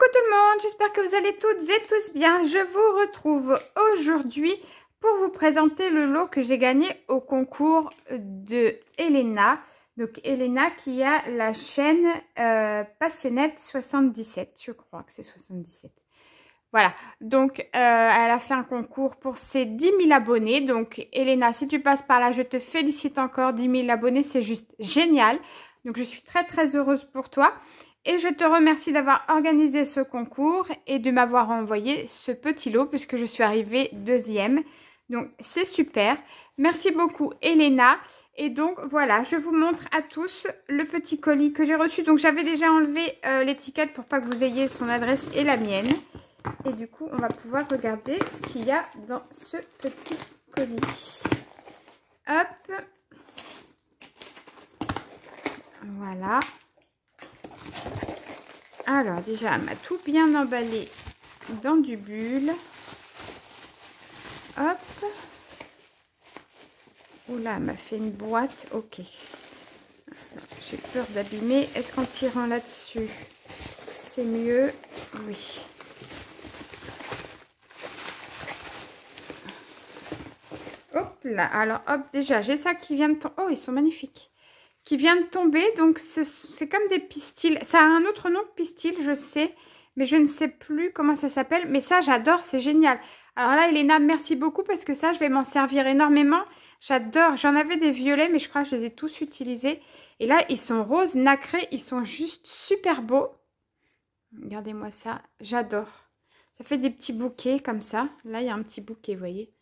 Coucou tout le monde, j'espère que vous allez toutes et tous bien. Je vous retrouve aujourd'hui pour vous présenter le lot que j'ai gagné au concours de Elena. Donc Elena qui a la chaîne Passionnette 77, je crois que c'est 77. Voilà, donc elle a fait un concours pour ses 10 000 abonnés. Donc Elena, si tu passes par là, je te félicite encore. 10 000 abonnés, c'est juste génial. Donc je suis très très heureuse pour toi. Et je te remercie d'avoir organisé ce concours et de m'avoir envoyé ce petit lot puisque je suis arrivée deuxième. Donc c'est super. Merci beaucoup Elena. Et donc voilà, je vous montre à tous le petit colis que j'ai reçu. Donc j'avais déjà enlevé l'étiquette pour pas que vous ayez son adresse et la mienne. Et du coup, on va pouvoir regarder ce qu'il y a dans ce petit colis. Hop. Voilà. Alors, déjà, elle m'a tout bien emballé dans du bulle. Hop. Oula, elle m'a fait une boîte. Ok. J'ai peur d'abîmer. Est-ce qu'en tirant là-dessus, c'est mieux? Oui. Hop là, alors hop, déjà j'ai ça qui vient de tomber. Oh, ils sont magnifiques. Qui vient de tomber, donc c'est comme des pistils. Ça a un autre nom de pistil, je sais, mais je ne sais plus comment ça s'appelle. Mais ça, j'adore, c'est génial. Alors là, Elena, merci beaucoup parce que ça, je vais m'en servir énormément. J'adore, j'en avais des violets, mais je crois que je les ai tous utilisés. Et là, ils sont roses nacrés, ils sont juste super beaux. Regardez-moi ça, j'adore. Ça fait des petits bouquets comme ça. Là, il y a un petit bouquet, vous voyez.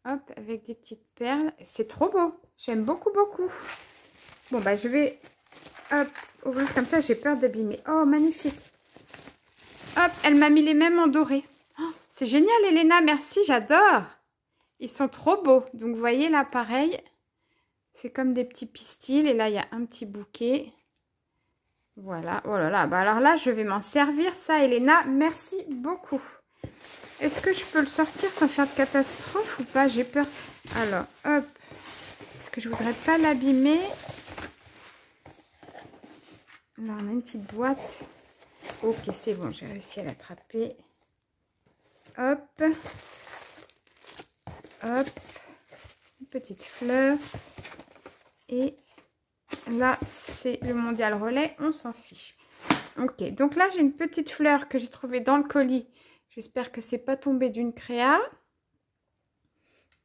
Hop, avec des petites perles. C'est trop beau. J'aime beaucoup, beaucoup. Bon, bah, je vais, hop, ouvrir comme ça. J'ai peur d'abîmer. Oh, magnifique. Hop, elle m'a mis les mêmes en doré. Oh, c'est génial, Elena. Merci, j'adore. Ils sont trop beaux. Donc, vous voyez, là, pareil. C'est comme des petits pistils. Et là, il y a un petit bouquet. Voilà. Oh là là. Bah, alors là, je vais m'en servir, ça, Elena. Merci beaucoup. Est-ce que je peux le sortir sans faire de catastrophe ou pas? J'ai peur. Alors, hop. Parce que je voudrais pas l'abîmer. Là, on a une petite boîte. Ok, c'est bon. J'ai réussi à l'attraper. Hop. Hop. Une petite fleur. Et là, c'est le mondial relais. On s'en fiche. Ok, donc là, j'ai une petite fleur que j'ai trouvée dans le colis. J'espère que c'est pas tombé d'une créa.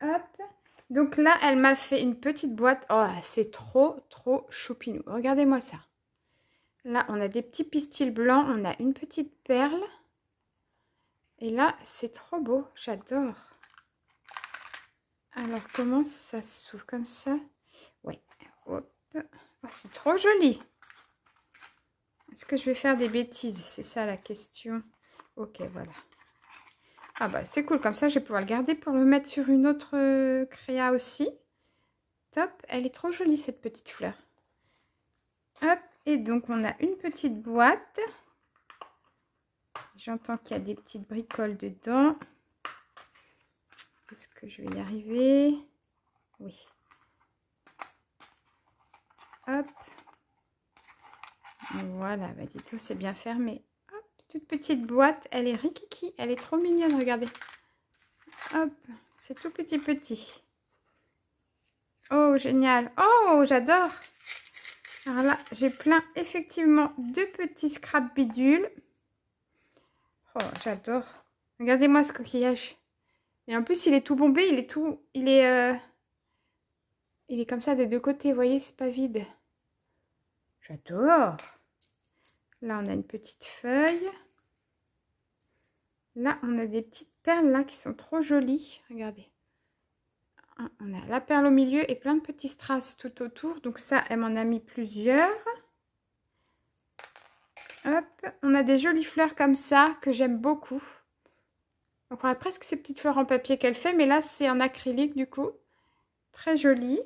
Hop. Donc là, elle m'a fait une petite boîte. Oh, c'est trop, trop choupinou. Regardez-moi ça. Là, on a des petits pistils blancs. On a une petite perle. Et là, c'est trop beau. J'adore. Alors, comment ça s'ouvre comme ça? Oui. Hop. Oh, c'est trop joli. Est-ce que je vais faire des bêtises? C'est ça la question. Ok, voilà. Ah bah c'est cool, comme ça je vais pouvoir le garder pour le mettre sur une autre créa aussi. Top, elle est trop jolie cette petite fleur. Hop, et donc on a une petite boîte. J'entends qu'il y a des petites bricoles dedans. Est-ce que je vais y arriver? Oui. Hop. Voilà, bah dites-vous, c'est bien fermé. Hop, toute petite boîte, elle est rikiki, elle est trop mignonne, regardez. Hop, c'est tout petit petit. Oh, génial. Oh, j'adore. Alors là, j'ai plein, effectivement, de petits scrap bidules. Oh, j'adore. Regardez-moi ce coquillage. Et en plus, il est tout bombé, il est comme ça des deux côtés, vous voyez, c'est pas vide. J'adore. Là, on a une petite feuille. Là, on a des petites perles là qui sont trop jolies. Regardez. On a la perle au milieu et plein de petits strass tout autour. Donc ça, elle m'en a mis plusieurs. Hop, on a des jolies fleurs comme ça que j'aime beaucoup. On croirait presque ces petites fleurs en papier qu'elle fait, mais là c'est en acrylique du coup. Très joli.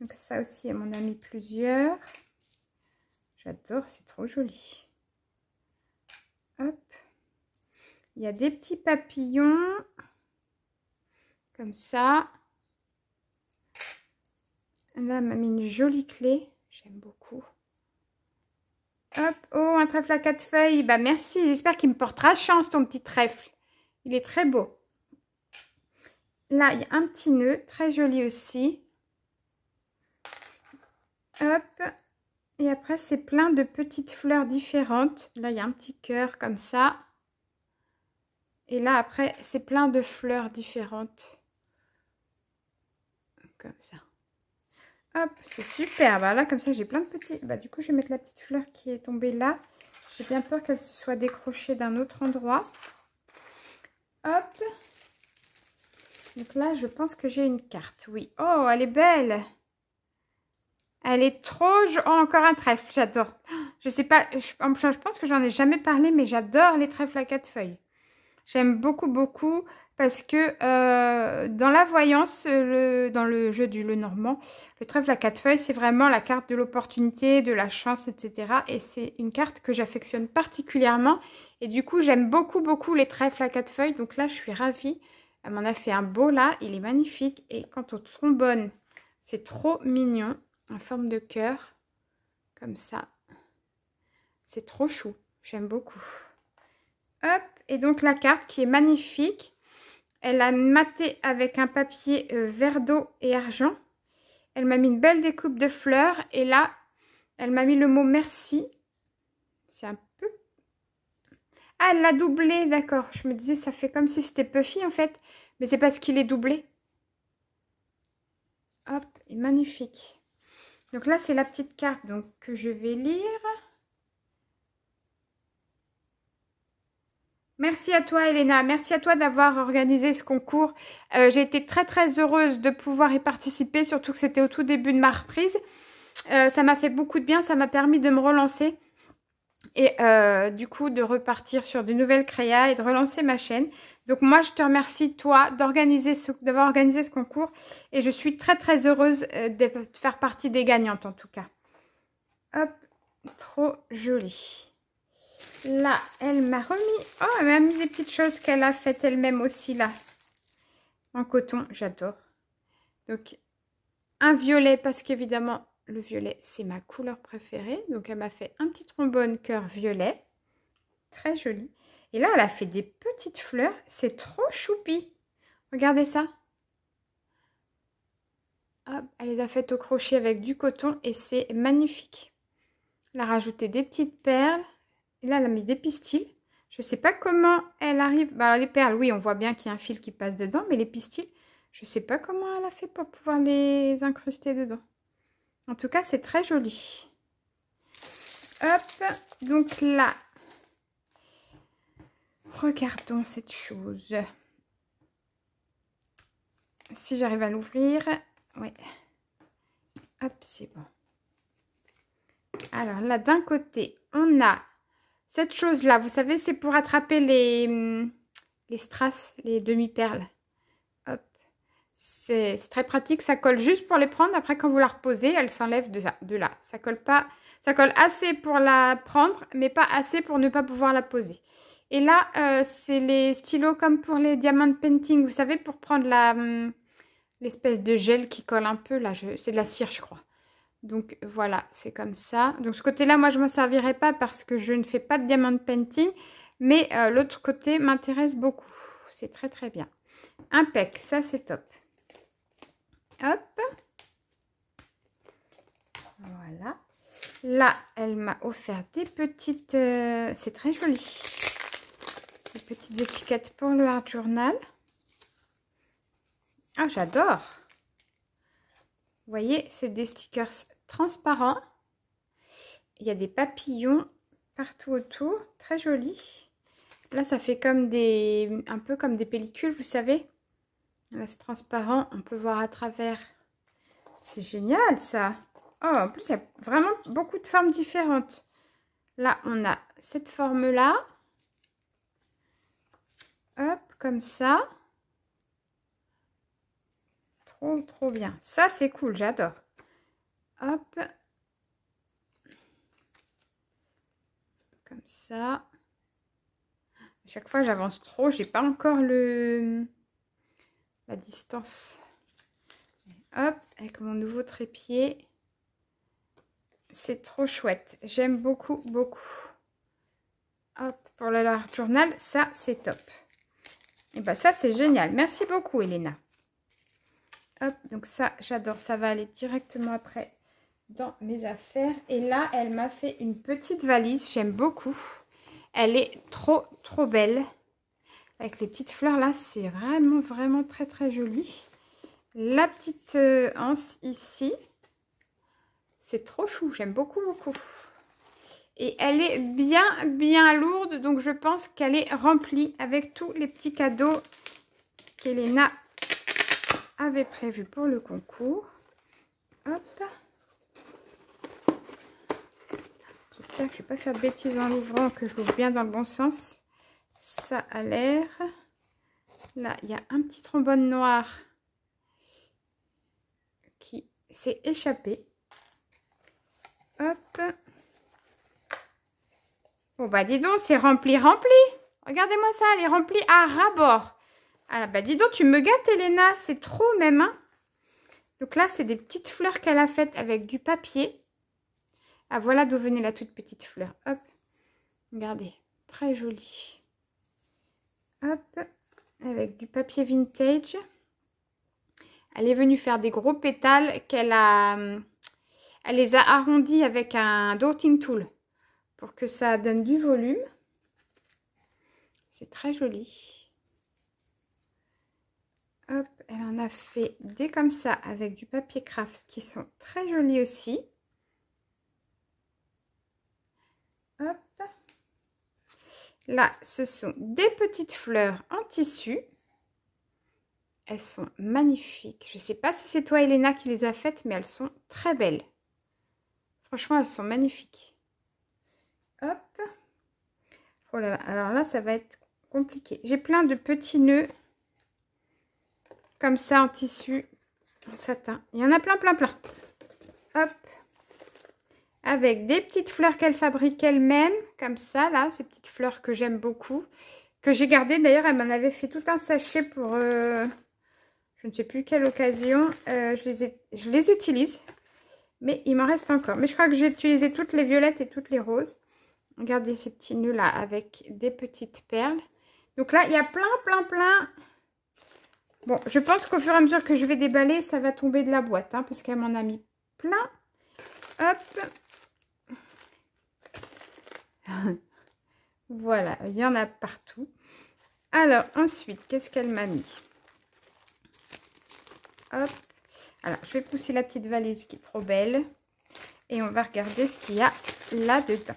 Donc ça aussi, elle m'en a mis plusieurs. J'adore, c'est trop joli. Hop. Il y a des petits papillons. Comme ça. Là, elle m'a mis une jolie clé. J'aime beaucoup. Hop, oh, un trèfle à 4 feuilles. Bah merci, j'espère qu'il me portera chance, ton petit trèfle. Il est très beau. Là, il y a un petit nœud, très joli aussi. Hop. Et après, c'est plein de petites fleurs différentes. Là, il y a un petit cœur comme ça. Et là, après, c'est plein de fleurs différentes. Comme ça. Hop, c'est super. Bah là, comme ça, j'ai plein de petits... Bah du coup, je vais mettre la petite fleur qui est tombée là. J'ai bien peur qu'elle se soit décrochée d'un autre endroit. Hop. Donc là, je pense que j'ai une carte. Oui. Oh, elle est belle. Elle est trop... Oh, encore un trèfle. J'adore. Je sais pas... Je pense que j'en ai jamais parlé, mais j'adore les trèfles à 4 feuilles. J'aime beaucoup, beaucoup. Parce que dans la voyance, dans le jeu du Lenormand, le trèfle à 4 feuilles, c'est vraiment la carte de l'opportunité, de la chance, etc. Et c'est une carte que j'affectionne particulièrement. Et du coup, j'aime beaucoup, beaucoup les trèfles à 4 feuilles. Donc là, je suis ravie. Elle m'en a fait un beau là. Il est magnifique. Et quant au trombone, c'est trop mignon. En forme de cœur. Comme ça. C'est trop chou. J'aime beaucoup. Hop. Et donc la carte qui est magnifique. Elle a maté avec un papier vert d'eau et argent. Elle m'a mis une belle découpe de fleurs. Et là, elle m'a mis le mot merci. C'est un peu... Ah, elle l'a doublé, d'accord. Je me disais, ça fait comme si c'était Puffy en fait. Mais c'est parce qu'il est doublé. Hop, et magnifique. Donc là, c'est la petite carte donc, que je vais lire. Merci à toi, Elena. Merci à toi d'avoir organisé ce concours. J'ai été très, très heureuse de pouvoir y participer, surtout que c'était au tout début de ma reprise. Ça m'a fait beaucoup de bien. Ça m'a permis de me relancer et du coup, de repartir sur de nouvelles créas et de relancer ma chaîne. Donc, moi, je te remercie, toi, d'avoir organisé ce concours. Et je suis très, très heureuse de faire partie des gagnantes, en tout cas. Hop, trop joli. Là, elle m'a remis... Oh, elle m'a mis des petites choses qu'elle a faites elle-même aussi, là. En coton, j'adore. Donc, un violet, parce qu'évidemment, le violet, c'est ma couleur préférée. Donc, elle m'a fait un petit trombone cœur violet. Très joli. Et là, elle a fait des petites fleurs. C'est trop choupi. Regardez ça. Hop, elle les a faites au crochet avec du coton et c'est magnifique. Elle a rajouté des petites perles. Et là, elle a mis des pistils. Je ne sais pas comment elle arrive. Bah, les perles, oui, on voit bien qu'il y a un fil qui passe dedans. Mais les pistils, je ne sais pas comment elle a fait pour pouvoir les incruster dedans. En tout cas, c'est très joli. Hop, donc là, regardons cette chose. Si j'arrive à l'ouvrir. Oui. Hop, c'est bon. Alors là, d'un côté, on a... cette chose-là, vous savez, c'est pour attraper les strass, les demi-perles. Hop. C'est très pratique, ça colle juste pour les prendre. Après, quand vous la reposez, elle s'enlève de là. Ça colle pas, ça colle assez pour la prendre, mais pas assez pour ne pas pouvoir la poser. Et là, c'est les stylos comme pour les diamond painting, vous savez, pour prendre l'espèce de gel qui colle un peu. Là, c'est de la cire, je crois. Donc voilà, c'est comme ça. Donc ce côté-là, moi, je ne m'en servirai pas parce que je ne fais pas de diamond painting. Mais l'autre côté m'intéresse beaucoup. C'est très, très bien. Impec, ça, c'est top. Hop. Voilà. Là, elle m'a offert des petites... c'est très joli. Des petites étiquettes pour le Art Journal. Ah, j'adore. Vous voyez, c'est des stickers transparents. Il y a des papillons partout autour. Très joli. Là, ça fait comme un peu comme des pellicules, vous savez. Là, c'est transparent. On peut voir à travers. C'est génial, ça. Oh, en plus, il y a vraiment beaucoup de formes différentes. Là, on a cette forme-là. Hop, comme ça. Trop, trop bien. Ça, c'est cool, j'adore. Hop. Comme ça. À chaque fois, j'avance trop. J'ai pas encore la distance. Hop, avec mon nouveau trépied. c'est trop chouette. J'aime beaucoup, beaucoup. Hop, pour le large journal, ça, c'est top. Et bien, ça, c'est génial. Merci beaucoup, Elena. Hop, donc ça, j'adore. Ça va aller directement après dans mes affaires. Et là, elle m'a fait une petite valise. J'aime beaucoup. Elle est trop, trop belle. Avec les petites fleurs, là, c'est vraiment, vraiment très, très joli. La petite anse ici. C'est trop chou. J'aime beaucoup, beaucoup. Et elle est bien, bien lourde. Donc, je pense qu'elle est remplie avec tous les petits cadeaux qu'Elena avait prévus pour le concours. Hop. J'espère que je ne vais pas faire de bêtises en l'ouvrant, que je l'ouvre bien dans le bon sens. Ça a l'air. Là, il y a un petit trombone noir qui s'est échappé. Hop. Bon, bah, dis donc, c'est rempli, rempli. Regardez-moi ça, elle est remplie à ras-bord. Ah, bah, dis donc, tu me gâtes, Elena. C'est trop, même, hein. Donc là, c'est des petites fleurs qu'elle a faites avec du papier. Ah, voilà d'où venait la toute petite fleur. Hop. Regardez. Très jolie. Hop. Avec du papier vintage. Elle est venue faire des gros pétales qu'elle a... Elle les a arrondis avec un dotting tool. Pour que ça donne du volume. C'est très joli. Hop, elle en a fait des comme ça avec du papier craft qui sont très jolis aussi. Hop. Là, ce sont des petites fleurs en tissu. Elles sont magnifiques. Je ne sais pas si c'est toi, Elena, qui les a faites, mais elles sont très belles. Franchement, elles sont magnifiques. Hop. Oh là là, alors là, ça va être compliqué. J'ai plein de petits nœuds comme ça en tissu, en satin. Il y en a plein, plein, plein. Hop. Avec des petites fleurs qu'elle fabrique elle-même, comme ça, là, ces petites fleurs que j'aime beaucoup, que j'ai gardées. D'ailleurs, elle m'en avait fait tout un sachet pour, je ne sais plus quelle occasion. Je les utilise, mais il m'en reste encore. Mais je crois que j'ai utilisé toutes les violettes et toutes les roses. Regardez ces petits nœuds là avec des petites perles. Donc là, il y a plein, plein, plein. Bon, je pense qu'au fur et à mesure que je vais déballer, ça va tomber de la boîte, hein, parce qu'elle m'en a mis plein. Hop. Voilà, il y en a partout. Alors, ensuite, qu'est-ce qu'elle m'a mis? Hop. Alors, je vais pousser la petite valise qui est trop belle. Et on va regarder ce qu'il y a là-dedans.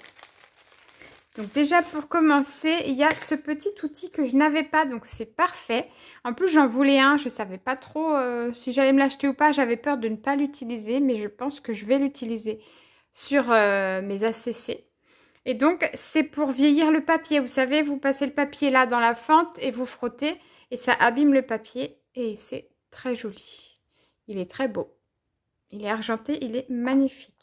Donc déjà pour commencer, il y a ce petit outil que je n'avais pas, donc c'est parfait. En plus j'en voulais un, je ne savais pas trop si j'allais me l'acheter ou pas, j'avais peur de ne pas l'utiliser, mais je pense que je vais l'utiliser sur mes ACC. Et donc c'est pour vieillir le papier, vous savez, vous passez le papier là dans la fente et vous frottez et ça abîme le papier et c'est très joli. Il est très beau, il est argenté, il est magnifique.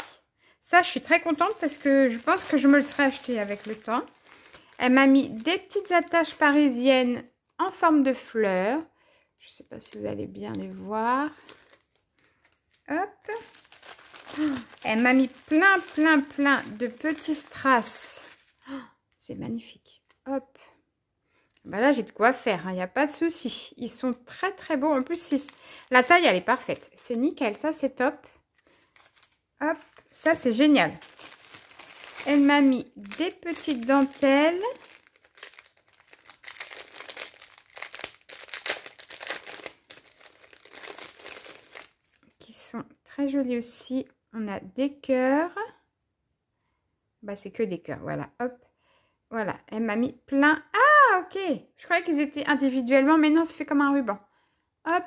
Ça, je suis très contente parce que je pense que je me le serais acheté avec le temps. Elle m'a mis des petites attaches parisiennes en forme de fleurs. Je ne sais pas si vous allez bien les voir. Hop. Elle m'a mis plein, plein, plein de petits strass. C'est magnifique. Hop. Ben là, j'ai de quoi faire. Il n'y a pas de souci. Ils sont très, très beaux. En plus, la taille, elle est parfaite. C'est nickel. Ça, c'est top. Hop. Ça, c'est génial. Elle m'a mis des petites dentelles. Qui sont très jolies aussi. On a des cœurs. Bah, c'est que des cœurs. Voilà. Hop. Voilà. Elle m'a mis plein. Ah, ok. Je croyais qu'ils étaient individuellement. Mais non, ça fait comme un ruban. Hop.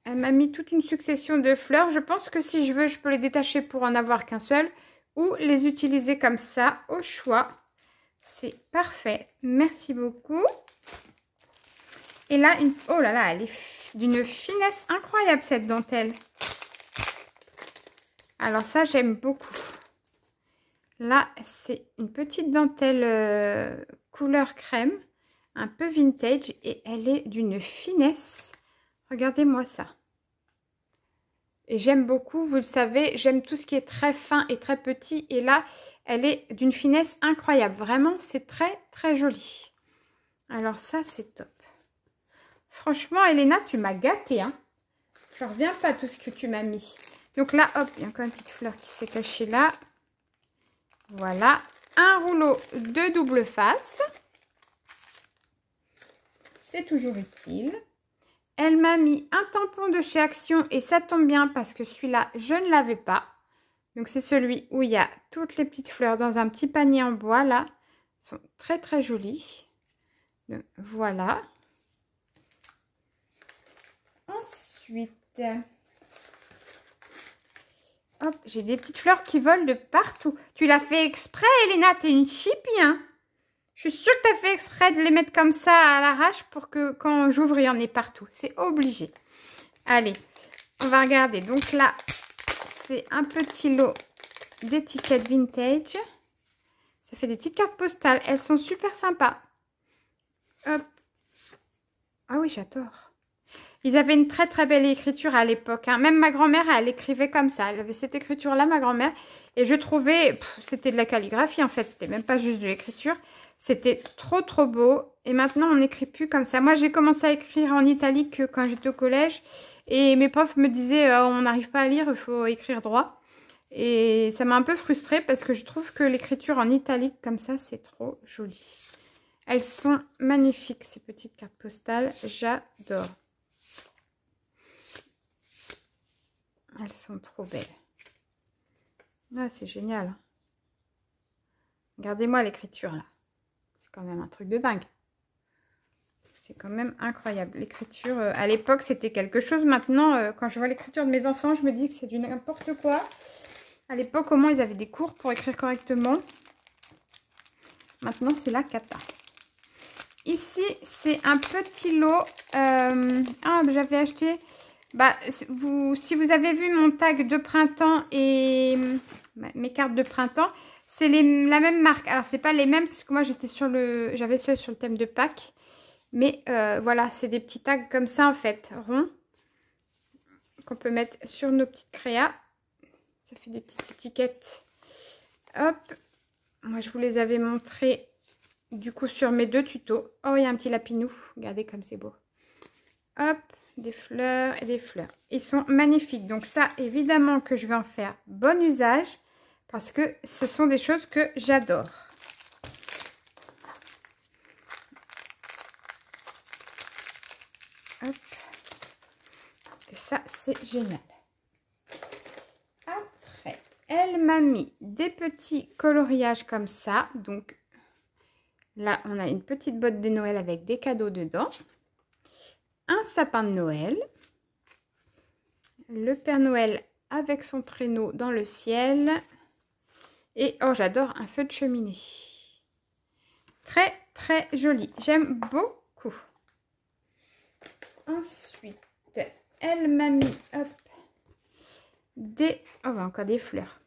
Elle m'a mis toute une succession de fleurs. Je pense que si je veux, je peux les détacher pour en avoir qu'un seul. Ou les utiliser comme ça, au choix. C'est parfait. Merci beaucoup. Et là, oh là là, elle est d'une finesse incroyable, cette dentelle. Alors ça, j'aime beaucoup. Là, c'est une petite dentelle couleur crème. Un peu vintage. Et elle est d'une finesse. Regardez-moi ça. Et j'aime beaucoup, vous le savez, j'aime tout ce qui est très fin et très petit. Et là, elle est d'une finesse incroyable. Vraiment, c'est très, très joli. Alors ça, c'est top. Franchement, Elena, tu m'as gâtée, hein. Je ne reviens pas à tout ce que tu m'as mis. Donc là, hop, il y a encore une petite fleur qui s'est cachée là. Voilà. Un rouleau de double face. C'est toujours utile. Elle m'a mis un tampon de chez Action et ça tombe bien parce que celui-là, je ne l'avais pas. Donc, c'est celui où il y a toutes les petites fleurs dans un petit panier en bois, là. Ils sont très, très jolis. Donc, voilà. Ensuite, hop, j'ai des petites fleurs qui volent de partout. Tu l'as fait exprès, Elena, t'es une chipie, hein? Je suis sûre que tu as fait exprès de les mettre comme ça à l'arrache pour que quand j'ouvre, il y en ait partout. C'est obligé. Allez, on va regarder. Donc là, c'est un petit lot d'étiquettes vintage. Ça fait des petites cartes postales. Elles sont super sympas. Hop. Ah oui, j'adore. Ils avaient une très très belle écriture à l'époque, hein. Même ma grand-mère, elle écrivait comme ça. Elle avait cette écriture-là, ma grand-mère. Et je trouvais, c'était de la calligraphie en fait. C'était même pas juste de l'écriture. C'était trop trop beau. Et maintenant, on n'écrit plus comme ça. Moi, j'ai commencé à écrire en italique quand j'étais au collège. Et mes profs me disaient, on n'arrive pas à lire, il faut écrire droit. Et ça m'a un peu frustrée parce que je trouve que l'écriture en italique comme ça, c'est trop joli. Elles sont magnifiques, ces petites cartes postales. J'adore. Elles sont trop belles. Ah, c'est génial. Regardez-moi l'écriture là. C'est quand même un truc de dingue. C'est quand même incroyable. L'écriture, à l'époque, c'était quelque chose. Maintenant, quand je vois l'écriture de mes enfants, je me dis que c'est du n'importe quoi. À l'époque, au moins, ils avaient des cours pour écrire correctement. Maintenant, c'est la cata. Ici, c'est un petit lot. J'avais acheté... si vous avez vu mon tag de printemps et mes cartes de printemps, c'est la même marque. Alors, c'est pas les mêmes puisque moi, j'avais ceux sur le thème de Pâques. Mais voilà, c'est des petits tags comme ça en fait, ronds, qu'on peut mettre sur nos petites créas. Ça fait des petites étiquettes. Hop, moi je vous les avais montrés du coup sur mes deux tutos. Oh, il y a un petit lapinou, regardez comme c'est beau. Hop, des fleurs et des fleurs. Ils sont magnifiques. Donc ça, évidemment que je vais en faire bon usage parce que ce sont des choses que j'adore. Hop. Ça, c'est génial. Après, elle m'a mis des petits coloriages comme ça. Donc, là, on a une petite botte de Noël avec des cadeaux dedans. Un sapin de Noël. Le Père Noël avec son traîneau dans le ciel. Et, oh, j'adore un feu de cheminée. Très, très joli. J'aime beaucoup. Ensuite, elle m'a mis, hop, encore des fleurs.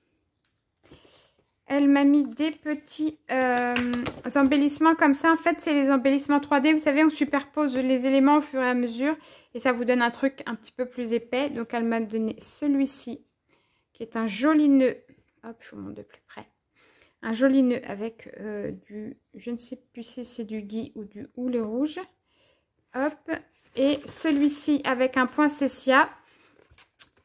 Elle m'a mis des petits embellissements comme ça. En fait, c'est les embellissements 3D. Vous savez, on superpose les éléments au fur et à mesure. Et ça vous donne un truc un petit peu plus épais. Donc, elle m'a donné celui-ci, qui est un joli nœud. Hop, je vous montre de plus près. Un joli nœud avec je ne sais plus si c'est du gui ou du houle rouge. Hop. Et celui-ci avec un poinsettia.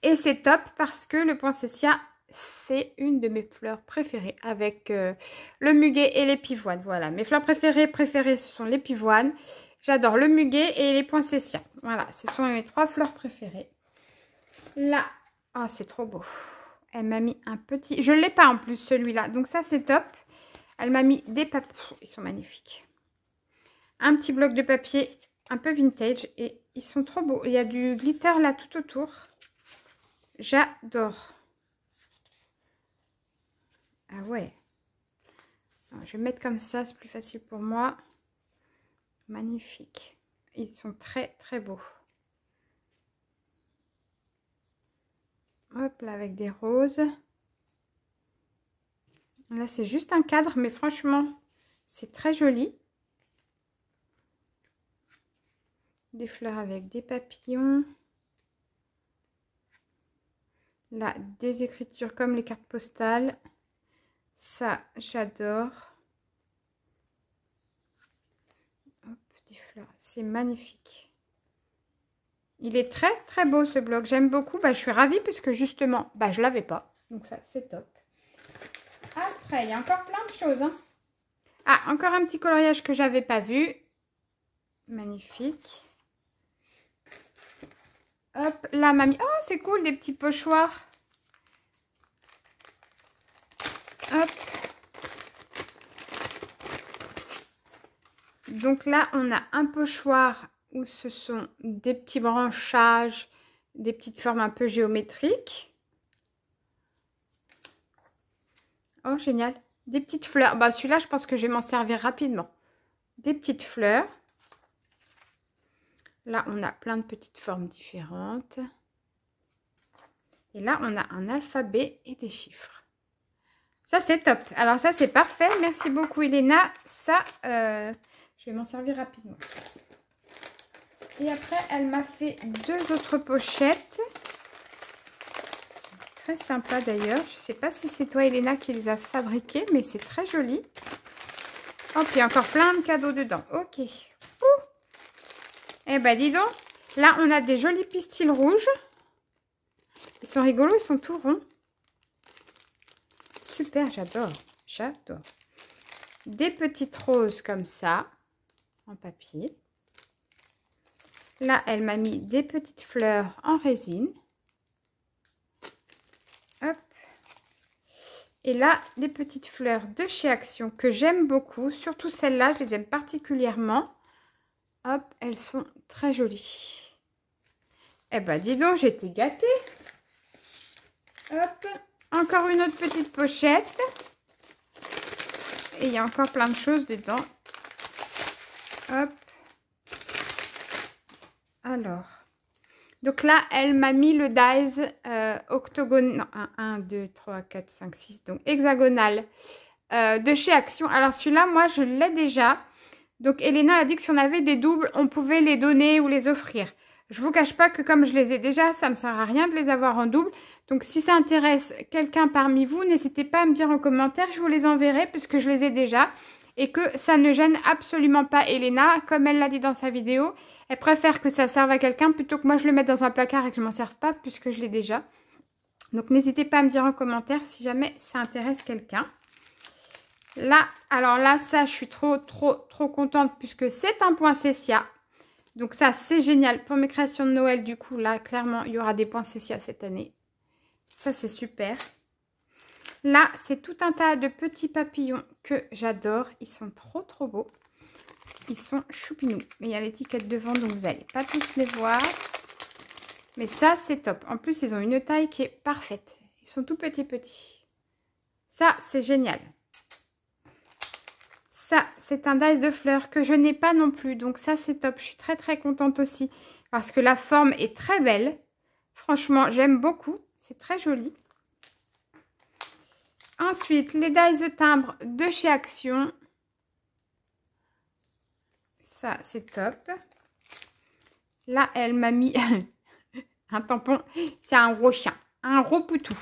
Et c'est top parce que le poinsettia, c'est une de mes fleurs préférées avec le muguet et les pivoines. Voilà, mes fleurs préférées, ce sont les pivoines. J'adore le muguet et les poinsettias. Voilà, ce sont mes 3 fleurs préférées. Là, oh, c'est trop beau. Elle m'a mis un petit... Je ne l'ai pas en plus celui-là, donc ça c'est top. Elle m'a mis des papiers. Ils sont magnifiques. Un petit bloc de papier un peu vintage et ils sont trop beaux. Il y a du glitter là tout autour. J'adore. Ah ouais. Alors, je vais mettre comme ça, c'est plus facile pour moi. Magnifique. Ils sont très très beaux. Hop là, avec des roses. Là, c'est juste un cadre, mais franchement, c'est très joli. Des fleurs avec des papillons. Là, des écritures comme les cartes postales. Ça, j'adore. Hop, des fleurs. C'est magnifique. Il est très, très beau ce bloc. J'aime beaucoup. Bah, je suis ravie puisque justement, bah, je ne l'avais pas. Donc ça, c'est top. Après, il y a encore plein de choses. Hein. Ah, encore un petit coloriage que j'avais pas vu. Magnifique. Hop, là, mamie. Oh, c'est cool, des petits pochoirs. Hop. Donc là, on a un pochoir où ce sont des petits branchages, des petites formes un peu géométriques. Oh, génial. Des petites fleurs. Bah, celui-là, je pense que je vais m'en servir rapidement. Des petites fleurs. Là, on a plein de petites formes différentes. Et là, on a un alphabet et des chiffres. Ça, c'est top. Alors, ça, c'est parfait. Merci beaucoup, Elena. Ça, je vais m'en servir rapidement. Et après, elle m'a fait 2 autres pochettes. Très sympa d'ailleurs. Je ne sais pas si c'est toi, Elena, qui les a fabriquées, mais c'est très joli. Oh, puis encore plein de cadeaux dedans. Ok. Ouh. Eh ben, dis donc. Là, on a des jolis pistils rouges. Ils sont rigolos, ils sont tout ronds. Super, j'adore. J'adore. Des petites roses comme ça, en papier. Là, elle m'a mis des petites fleurs en résine. Hop. Et là, des petites fleurs de chez Action que j'aime beaucoup. Surtout celles-là, je les aime particulièrement. Hop, elles sont très jolies. Eh ben, dis donc, j'ai été gâtée. Hop, encore une autre petite pochette. Et il y a encore plein de choses dedans. Hop. Alors. Donc là, elle m'a mis le dies octogone. Non, 1, 2, 3, 4, 5, 6. Donc hexagonal de chez Action. Alors celui-là, moi, je l'ai déjà. Donc Elena a dit que si on avait des doubles, on pouvait les donner ou les offrir. Je ne vous cache pas que comme je les ai déjà, ça ne me sert à rien de les avoir en double. Donc si ça intéresse quelqu'un parmi vous, n'hésitez pas à me dire en commentaire. Je vous les enverrai puisque je les ai déjà. Et que ça ne gêne absolument pas Elena. Comme elle l'a dit dans sa vidéo, elle préfère que ça serve à quelqu'un plutôt que moi je le mette dans un placard et que je ne m'en serve pas puisque je l'ai déjà. Donc n'hésitez pas à me dire en commentaire si jamais ça intéresse quelqu'un. Là, alors là, ça, je suis trop contente puisque c'est un poinsettia. Donc ça, c'est génial. Pour mes créations de Noël, du coup, là, clairement, il y aura des poinsettias cette année. Ça, c'est super. Là, c'est tout un tas de petits papillons que j'adore. Ils sont trop beaux. Ils sont choupinous. Mais il y a l'étiquette devant, donc vous n'allez pas tous les voir. Mais ça, c'est top. En plus, ils ont une taille qui est parfaite. Ils sont tout petits. Ça, c'est génial. Ça, c'est un dice de fleurs que je n'ai pas non plus. Donc ça, c'est top. Je suis très contente aussi. Parce que la forme est très belle. Franchement, j'aime beaucoup. C'est très joli. Ensuite, les dies de timbre de chez Action. Ça, c'est top. Là, elle m'a mis un tampon. C'est un gros chien. Un gros poutou.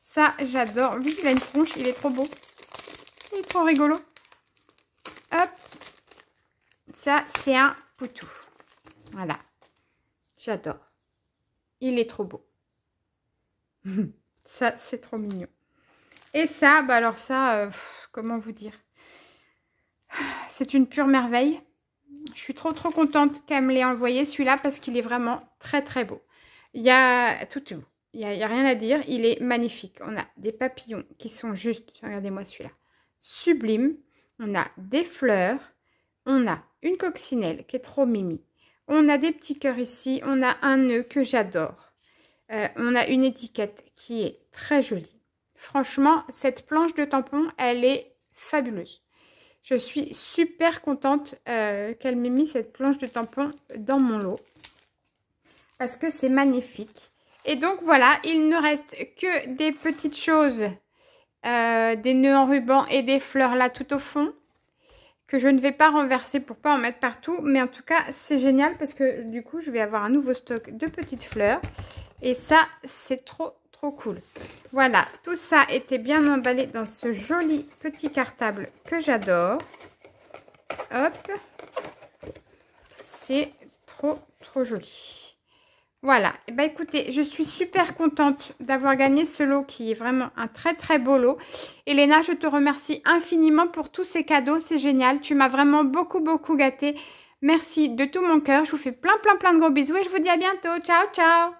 Ça, j'adore. Lui, il a une tronche. Il est trop beau. Il est trop rigolo. Hop. Ça, c'est un poutou. Voilà. J'adore. Il est trop beau. Ça, c'est trop mignon. Et ça, bah alors ça, comment vous dire? C'est une pure merveille. Je suis trop contente qu'elle me l'ait envoyé celui-là parce qu'il est vraiment très beau. Il y a tout beau. Il y a rien à dire. Il est magnifique. On a des papillons qui sont juste, regardez-moi celui-là, sublime. On a des fleurs. On a une coccinelle qui est trop mimi. On a des petits cœurs ici. On a un nœud que j'adore. On a une étiquette qui est très jolie. Franchement, cette planche de tampon, elle est fabuleuse. Je suis super contente qu'elle m'ait mis cette planche de tampon dans mon lot. Parce que c'est magnifique. Et donc voilà, il ne reste que des petites choses. Des nœuds en ruban et des fleurs là tout au fond. Que je ne vais pas renverser pour pas en mettre partout. Mais en tout cas, c'est génial parce que du coup, je vais avoir un nouveau stock de petites fleurs. Et ça, c'est trop trop cool. Voilà, tout ça était bien emballé dans ce joli petit cartable que j'adore. Hop. C'est trop joli. Voilà. Et ben écoutez, je suis super contente d'avoir gagné ce lot qui est vraiment un très beau lot. Elena, je te remercie infiniment pour tous ces cadeaux. C'est génial. Tu m'as vraiment beaucoup gâtée. Merci de tout mon cœur. Je vous fais plein de gros bisous et je vous dis à bientôt. Ciao, ciao.